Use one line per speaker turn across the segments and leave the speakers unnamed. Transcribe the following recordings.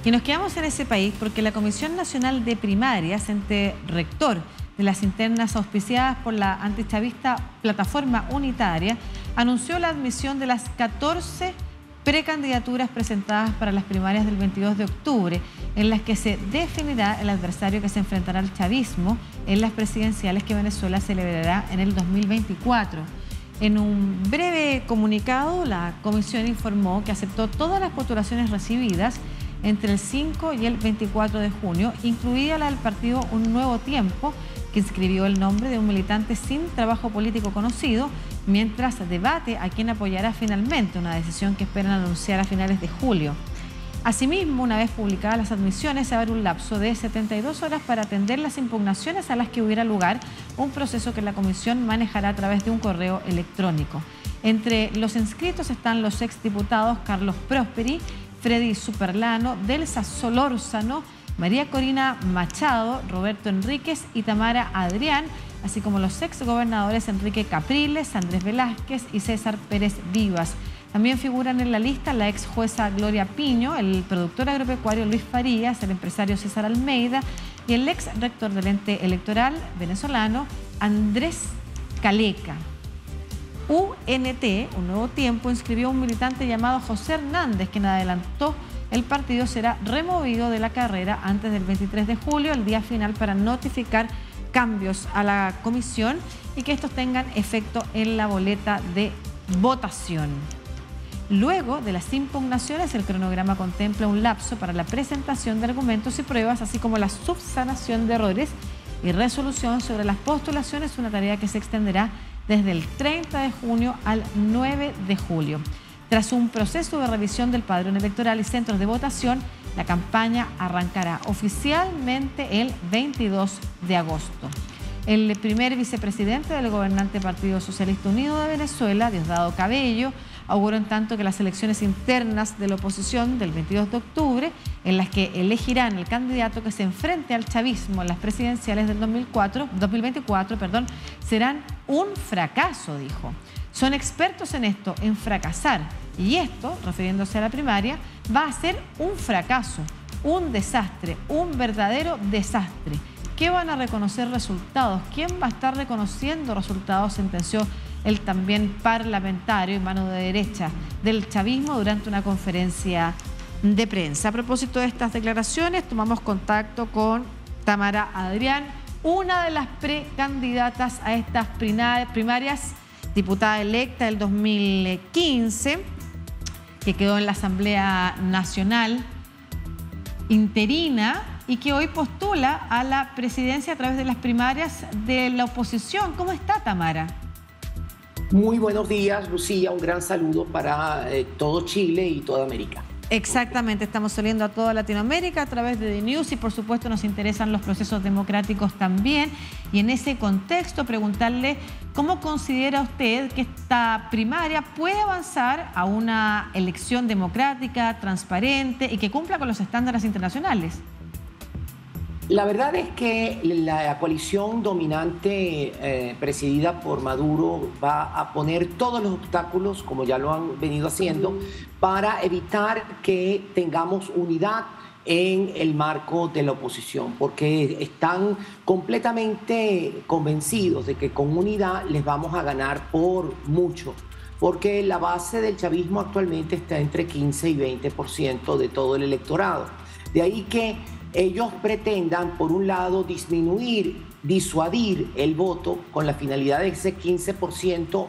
Y nos quedamos en ese país porque la Comisión Nacional de Primarias, ente rector de las internas auspiciadas por la antichavista Plataforma Unitaria, anunció la admisión de las 14 precandidaturas presentadas para las primarias del 22 de octubre, en las que se definirá el adversario que se enfrentará al chavismo en las presidenciales que Venezuela celebrará en el 2024. En un breve comunicado, la comisión informó que aceptó todas las postulaciones recibidas entre el 5 y el 24 de junio, incluida la del partido Un Nuevo Tiempo, que inscribió el nombre de un militante sin trabajo político conocido, mientras debate a quién apoyará finalmente, una decisión que esperan anunciar a finales de julio. Asimismo, una vez publicadas las admisiones, se abre un lapso de 72 horas para atender las impugnaciones a las que hubiera lugar, un proceso que la comisión manejará a través de un correo electrónico. Entre los inscritos están los exdiputados Carlos Prosperi, Freddy Superlano, Delsa Solórzano, María Corina Machado, Roberto Enríquez y Tamara Adrián, así como los exgobernadores Enrique Capriles, Andrés Velázquez y César Pérez Vivas. También figuran en la lista la ex jueza Gloria Piño, el productor agropecuario Luis Farías, el empresario César Almeida y el ex rector del ente electoral venezolano Andrés Caleca. UNT, Un Nuevo Tiempo, inscribió a un militante llamado José Hernández, quien adelantó el partido será removido de la carrera antes del 23 de julio, el día final para notificar cambios a la comisión y que estos tengan efecto en la boleta de votación. Luego de las impugnaciones, el cronograma contempla un lapso para la presentación de argumentos y pruebas, así como la subsanación de errores y resolución sobre las postulaciones, una tarea que se extenderá desde el 30 de junio al 9 de julio. Tras un proceso de revisión del padrón electoral y centros de votación, la campaña arrancará oficialmente el 22 de agosto. El primer vicepresidente del gobernante Partido Socialista Unido de Venezuela, Diosdado Cabello, auguró en tanto que las elecciones internas de la oposición del 22 de octubre, en las que elegirán el candidato que se enfrente al chavismo en las presidenciales del 2024, serán un fracaso, dijo. Son expertos en esto, en fracasar. Y esto, refiriéndose a la primaria, va a ser un fracaso, un desastre, un verdadero desastre. ¿Qué van a reconocer resultados? ¿Quién va a estar reconociendo resultados?, sentenció el también parlamentario y mano de derecha del chavismo durante una conferencia de prensa. A propósito de estas declaraciones, tomamos contacto con Tamara Adrián, una de las precandidatas a estas primarias, diputada electa del 2015, que quedó en la Asamblea Nacional interina y que hoy postula a la presidencia a través de las primarias de la oposición. ¿Cómo está, Tamara?
Muy buenos días, Lucía. Un gran saludo para todo Chile y toda América.
Exactamente, estamos saliendo a toda Latinoamérica a través de The News y por supuesto nos interesan los procesos democráticos también. Y en ese contexto preguntarle cómo considera usted que esta primaria puede avanzar a una elección democrática, transparente y que cumpla con los estándares internacionales.
La verdad es que la coalición dominante presidida por Maduro va a poner todos los obstáculos, como ya lo han venido haciendo, para evitar que tengamos unidad en el marco de la oposición, porque están completamente convencidos de que con unidad les vamos a ganar por mucho, porque la base del chavismo actualmente está entre 15 y 20% de todo el electorado. De ahí que ellos pretendan, por un lado, disuadir el voto con la finalidad de ese 15%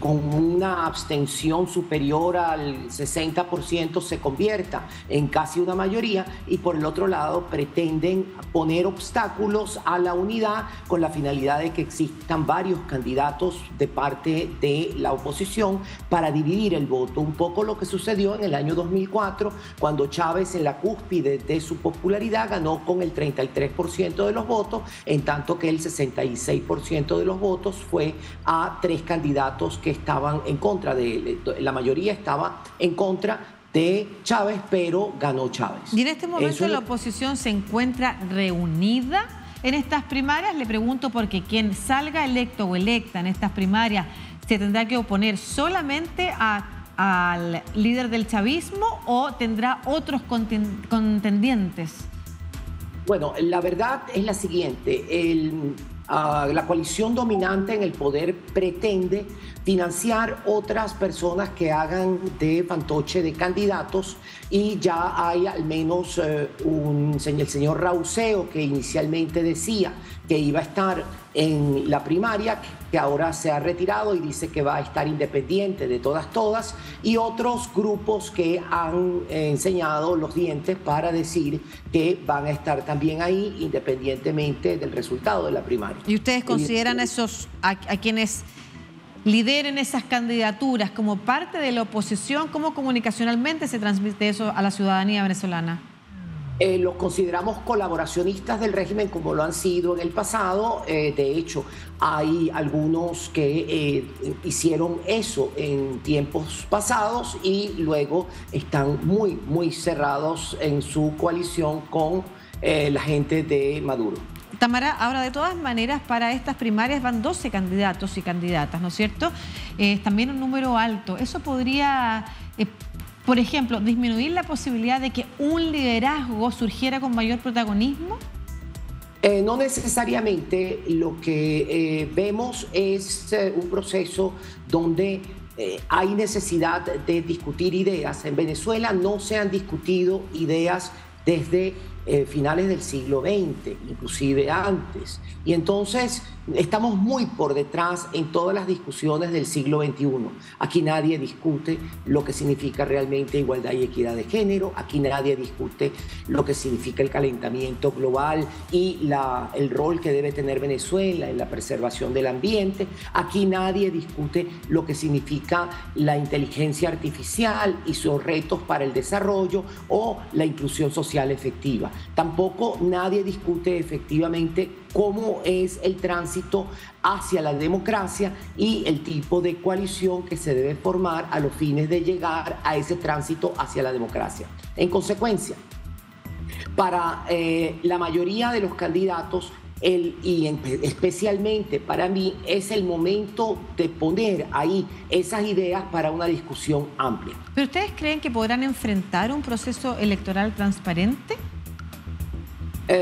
con una abstención superior al 60% se convierta en casi una mayoría, y por el otro lado pretenden poner obstáculos a la unidad con la finalidad de que existan varios candidatos de parte de la oposición para dividir el voto. Un poco lo que sucedió en el año 2004, cuando Chávez, en la cúspide de su popularidad, ganó con el 33% de los votos, en tanto que el 66% de los votos fue a tres candidatos que estaban en contra de él. La mayoría estaba en contra de Chávez, pero ganó Chávez.
¿Y en este momento la oposición se encuentra reunida en estas primarias? Le pregunto porque quien salga electo o electa en estas primarias se tendrá que oponer solamente a al líder del chavismo o tendrá otros contendientes?
Bueno, la verdad es la siguiente. La coalición dominante en el poder pretende financiar otras personas que hagan de fantoche de candidatos, y ya hay al menos el señor Rauseo, que inicialmente decía que iba a estar en la primaria, que ahora se ha retirado y dice que va a estar independiente de todas, y otros grupos que han enseñado los dientes para decir que van a estar también ahí independientemente del resultado de la primaria.
¿Y ustedes consideran a quienes lideren esas candidaturas como parte de la oposición? ¿Cómo comunicacionalmente se transmite eso a la ciudadanía venezolana?
Los consideramos colaboracionistas del régimen, como lo han sido en el pasado. De hecho, hay algunos que hicieron eso en tiempos pasados y luego están muy cerrados en su coalición con la gente de Maduro.
Tamara, ahora de todas maneras para estas primarias van 12 candidatos y candidatas, ¿no es cierto? También un número alto. ¿Eso podría, por ejemplo, disminuir la posibilidad de que un liderazgo surgiera con mayor protagonismo?
No necesariamente. Lo que vemos es un proceso donde hay necesidad de discutir ideas. En Venezuela no se han discutido ideas desde finales del siglo XX, inclusive antes. Y entonces estamos muy por detrás en todas las discusiones del siglo XXI. Aquí nadie discute lo que significa realmente igualdad y equidad de género. Aquí nadie discute lo que significa el calentamiento global y el rol que debe tener Venezuela en la preservación del ambiente. Aquí nadie discute lo que significa la inteligencia artificial y sus retos para el desarrollo o la inclusión social efectiva. Tampoco nadie discute efectivamente cómo es el tránsito hacia la democracia y el tipo de coalición que se debe formar a los fines de llegar a ese tránsito hacia la democracia. En para la mayoría de los candidatos, especialmente para mí, es el momento de poner ahí esas ideas para una discusión amplia.
¿Pero ustedes creen que podrán enfrentar un proceso electoral transparente?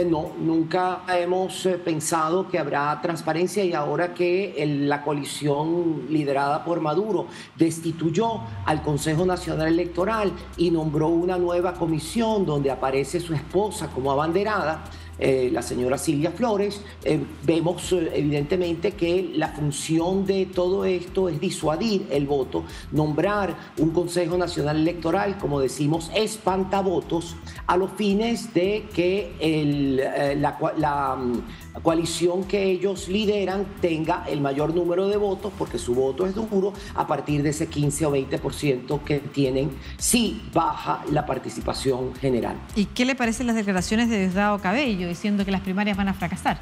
No, nunca hemos pensado que habrá transparencia, y ahora que la coalición liderada por Maduro destituyó al Consejo Nacional Electoral y nombró una nueva comisión donde aparece su esposa como abanderada, la señora Silvia Flores, vemos evidentemente que la función de todo esto es disuadir el voto, nombrar un Consejo Nacional Electoral, como decimos, espantavotos, a los fines de que la coalición que ellos lideran tenga el mayor número de votos, porque su voto es duro, a partir de ese 15 o 20% que tienen si baja la participación general.
¿Y qué le parecen las declaraciones de Diosdado Cabello diciendo que las primarias van a fracasar?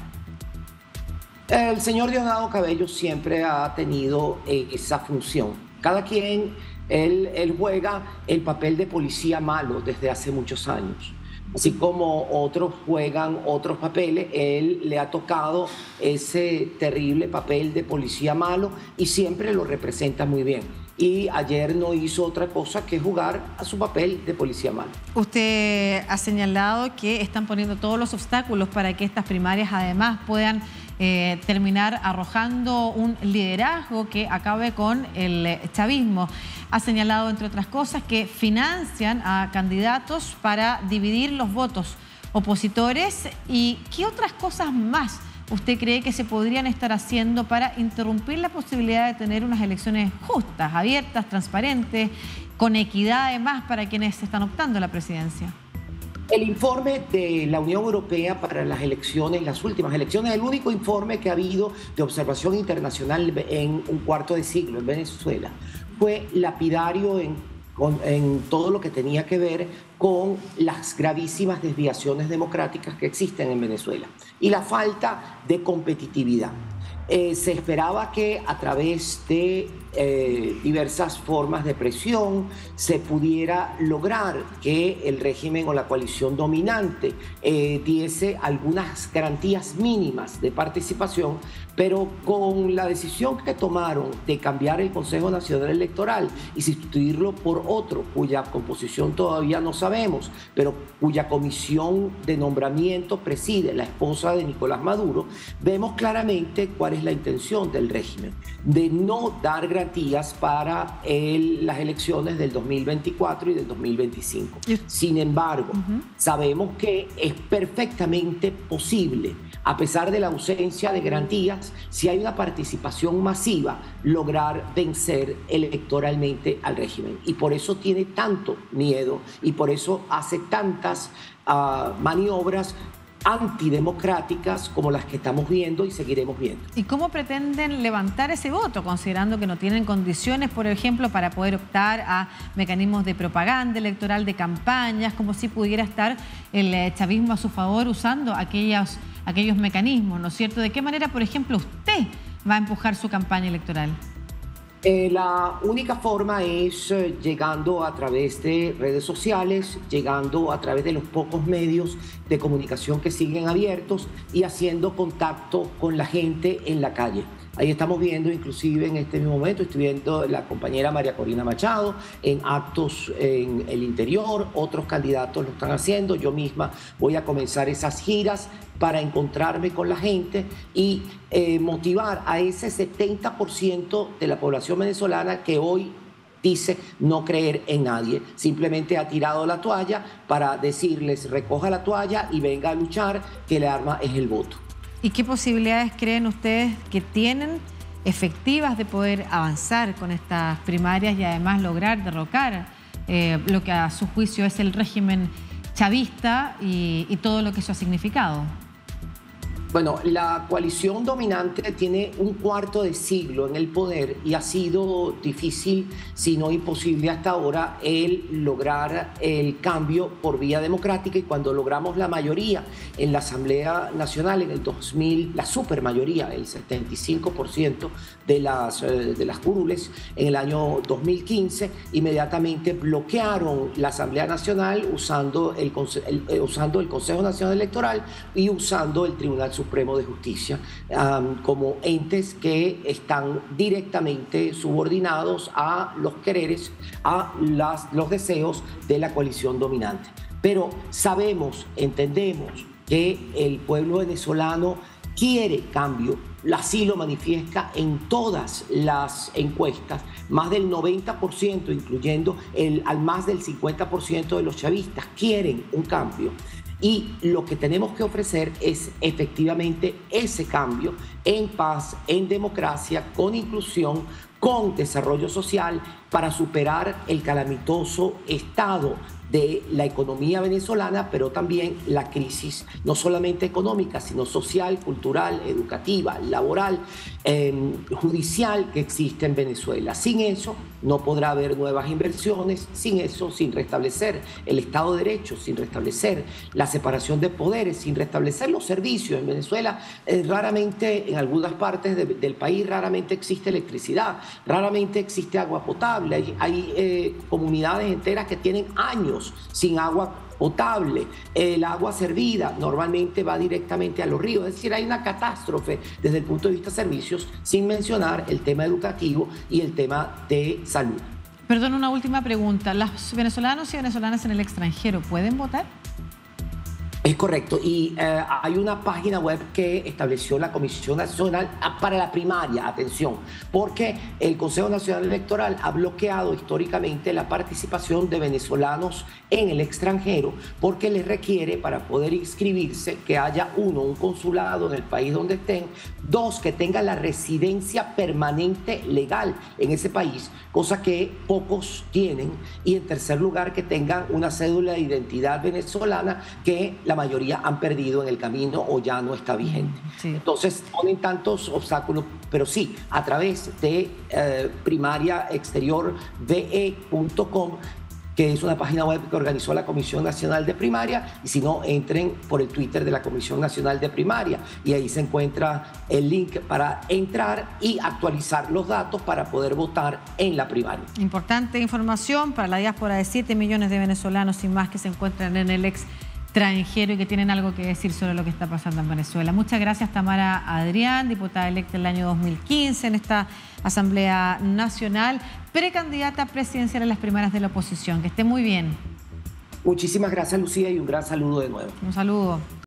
El señor Diosdado Cabello siempre ha tenido esa función. Cada quien, él juega el papel de policía malo desde hace muchos años. Así como otros juegan otros papeles, él le ha tocado ese terrible papel de policía malo y siempre lo representa muy bien. Y ayer no hizo otra cosa que jugar a su papel de policía malo.
Usted ha señalado que están poniendo todos los obstáculos para que estas primarias además puedan terminar arrojando un liderazgo que acabe con el chavismo. Ha señalado, entre otras cosas, que financian a candidatos para dividir los votos opositores. ¿Y qué otras cosas más usted cree que se podrían estar haciendo para interrumpir la posibilidad de tener unas elecciones justas, abiertas, transparentes, con equidad además para quienes están optando a la presidencia?
El informe de la Unión Europea para las elecciones, las últimas elecciones, el único informe que ha habido de observación internacional en un cuarto de siglo en Venezuela, fue lapidario en todo lo que tenía que ver con las gravísimas desviaciones democráticas que existen en Venezuela y la falta de competitividad. Se esperaba que a través de diversas formas de presión, se pudiera lograr que el régimen o la coalición dominante diese algunas garantías mínimas de participación, pero con la decisión que tomaron de cambiar el Consejo Nacional Electoral y sustituirlo por otro, cuya composición todavía no sabemos, pero cuya comisión de nombramiento preside la esposa de Nicolás Maduro, vemos claramente cuál es la intención del régimen, de no dar garantías para las elecciones del 2024 y del 2025. Sin embargo, sabemos que es perfectamente posible, a pesar de la ausencia de garantías, si hay una participación masiva, lograr vencer electoralmente al régimen. Y por eso tiene tanto miedo y por eso hace tantas maniobras antidemocráticas como las que estamos viendo y seguiremos viendo.
¿Y cómo pretenden levantar ese voto, considerando que no tienen condiciones, por ejemplo, para poder optar a mecanismos de propaganda electoral, de campañas, como si pudiera estar el chavismo a su favor usando aquellos mecanismos, ¿no es cierto? ¿De qué manera, por ejemplo, usted va a empujar su campaña electoral?
La única forma es llegando a través de redes sociales, llegando a través de los pocos medios de comunicación que siguen abiertos y haciendo contacto con la gente en la calle. Ahí estamos viendo, inclusive en este mismo momento, estoy viendo la compañera María Corina Machado en actos en el interior, otros candidatos lo están haciendo, yo misma voy a comenzar esas giras para encontrarme con la gente y motivar a ese 70% de la población venezolana que hoy dice no creer en nadie, simplemente ha tirado la toalla para decirles recoja la toalla y venga a luchar, que el arma es el voto.
¿Y qué posibilidades creen ustedes que tienen efectivas de poder avanzar con estas primarias y además lograr derrocar lo que a su juicio es el régimen chavista y todo lo que eso ha significado?
Bueno, la coalición dominante tiene un cuarto de siglo en el poder y ha sido difícil, si no imposible hasta ahora, el lograr el cambio por vía democrática, y cuando logramos la mayoría en la Asamblea Nacional en el 2000, la supermayoría, el 75% de las curules en el año 2015, inmediatamente bloquearon la Asamblea Nacional usando el Consejo Nacional Electoral y usando el Tribunal Supremo de Justicia como entes que están directamente subordinados a los quereres, a los deseos de la coalición dominante. Pero sabemos, entendemos que el pueblo venezolano quiere cambio, así lo manifiesta en todas las encuestas. Más del 90%, incluyendo al más del 50% de los chavistas, quieren un cambio. Y lo que tenemos que ofrecer es efectivamente ese cambio en paz, en democracia, con inclusión, con desarrollo social, para superar el calamitoso estado de la economía venezolana, pero también la crisis no solamente económica, sino social, cultural, educativa, laboral, judicial que existe en Venezuela. Sin eso no podrá haber nuevas inversiones, sin eso, sin restablecer el Estado de Derecho, sin restablecer la separación de poderes, sin restablecer los servicios. En Venezuela raramente, en algunas partes del país, raramente existe electricidad, raramente existe agua potable. Hay comunidades enteras que tienen años sin agua potable. El agua servida normalmente va directamente a los ríos. Es decir, hay una catástrofe desde el punto de vista de servicios, sin mencionar el tema educativo y el tema de salud.
Perdón, una última pregunta. ¿Los venezolanos y venezolanas en el extranjero pueden votar?
Es correcto, y hay una página web que estableció la Comisión Nacional para la primaria, atención, porque el Consejo Nacional Electoral ha bloqueado históricamente la participación de venezolanos en el extranjero, porque les requiere, para poder inscribirse, que haya un consulado en el país donde estén, dos, que tengan la residencia permanente legal en ese país, cosa que pocos tienen, y en tercer lugar, que tengan una cédula de identidad venezolana que la mayoría han perdido en el camino o ya no está vigente. Sí. Entonces ponen tantos obstáculos, pero sí, a través de primariaexteriorve.com que es una página web que organizó la Comisión Nacional de Primaria, y si no, entren por el Twitter de la Comisión Nacional de Primaria y ahí se encuentra el link para entrar y actualizar los datos para poder votar en la primaria.
Importante información para la diáspora de 7 millones de venezolanos sin más que se encuentran en el extranjero y que tienen algo que decir sobre lo que está pasando en Venezuela. Muchas gracias, Tamara Adrián, diputada electa en el año 2015 en esta Asamblea Nacional, precandidata presidencial en las primarias de la oposición. Que esté muy bien.
Muchísimas gracias, Lucía, y un gran saludo de nuevo.
Un saludo.